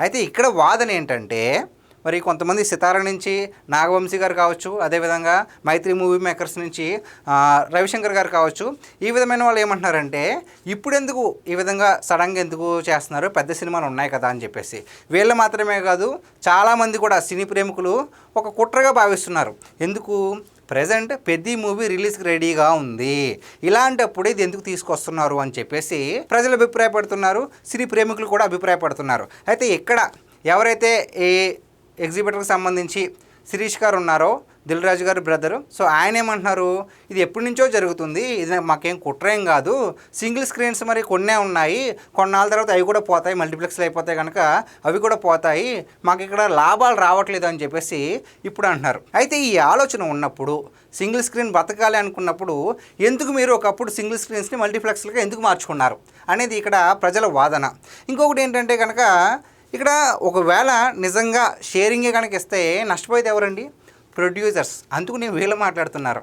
అయితే ఇక్కడ వాదన ఏంటంటే, మరి కొంతమంది సితార నుంచి నాగవంశీ గారు కావచ్చు, అదేవిధంగా మైత్రి మూవీ మేకర్స్ నుంచి రవిశంకర్ గారు కావచ్చు, ఈ విధమైన వాళ్ళు ఏమంటున్నారంటే, ఇప్పుడెందుకు ఈ విధంగా సడన్గా ఎందుకు చేస్తున్నారు, పెద్ద సినిమాలు ఉన్నాయి కదా అని చెప్పేసి. వీళ్ళు మాత్రమే కాదు, చాలామంది కూడా సినీ ప్రేమికులు ఒక కుట్రగా భావిస్తున్నారు. ఎందుకు? ప్రజెంట్ పెద్ద మూవీ రిలీజ్కి రెడీగా ఉంది, ఇలాంటప్పుడు ఇది ఎందుకు తీసుకొస్తున్నారు అని చెప్పేసి ప్రజలు అభిప్రాయపడుతున్నారు, సినీ ప్రేమికులు కూడా అభిప్రాయపడుతున్నారు. అయితే ఇక్కడ ఎవరైతే ఈ ఎగ్జిబిటర్కి సంబంధించి శిరీష్ గారు ఉన్నారో, దిల్ రాజు గారి బ్రదరు, సో ఆయన ఏమంటున్నారు, ఇది ఎప్పటి నుంచో జరుగుతుంది, ఇది మాకేం కుట్రేం కాదు, సింగిల్ స్క్రీన్స్ మరి కొన్నే ఉన్నాయి, కొన్నాళ్ళ తర్వాత అవి కూడా పోతాయి, మల్టీప్లెక్స్లు అయిపోతాయి కనుక అవి కూడా పోతాయి, మాకు ఇక్కడ లాభాలు రావట్లేదు అని చెప్పేసి ఇప్పుడు అంటున్నారు. అయితే ఈ ఆలోచన ఉన్నప్పుడు, సింగిల్ స్క్రీన్ బతకాలి అనుకున్నప్పుడు ఎందుకు మీరు ఒకప్పుడు సింగిల్ స్క్రీన్స్ని మల్టీప్లెక్స్లుగా ఎందుకు మార్చుకున్నారు అనేది ఇక్కడ ప్రజల వాదన. ఇంకొకటి ఏంటంటే కనుక, ఇక్కడ ఒకవేళ నిజంగా షేరింగే కనుక ఇస్తే నష్టపోయేది ఎవరండి? ప్రొడ్యూసర్స్. అందుకు నేను వీళ్ళు మాట్లాడుతున్నారు.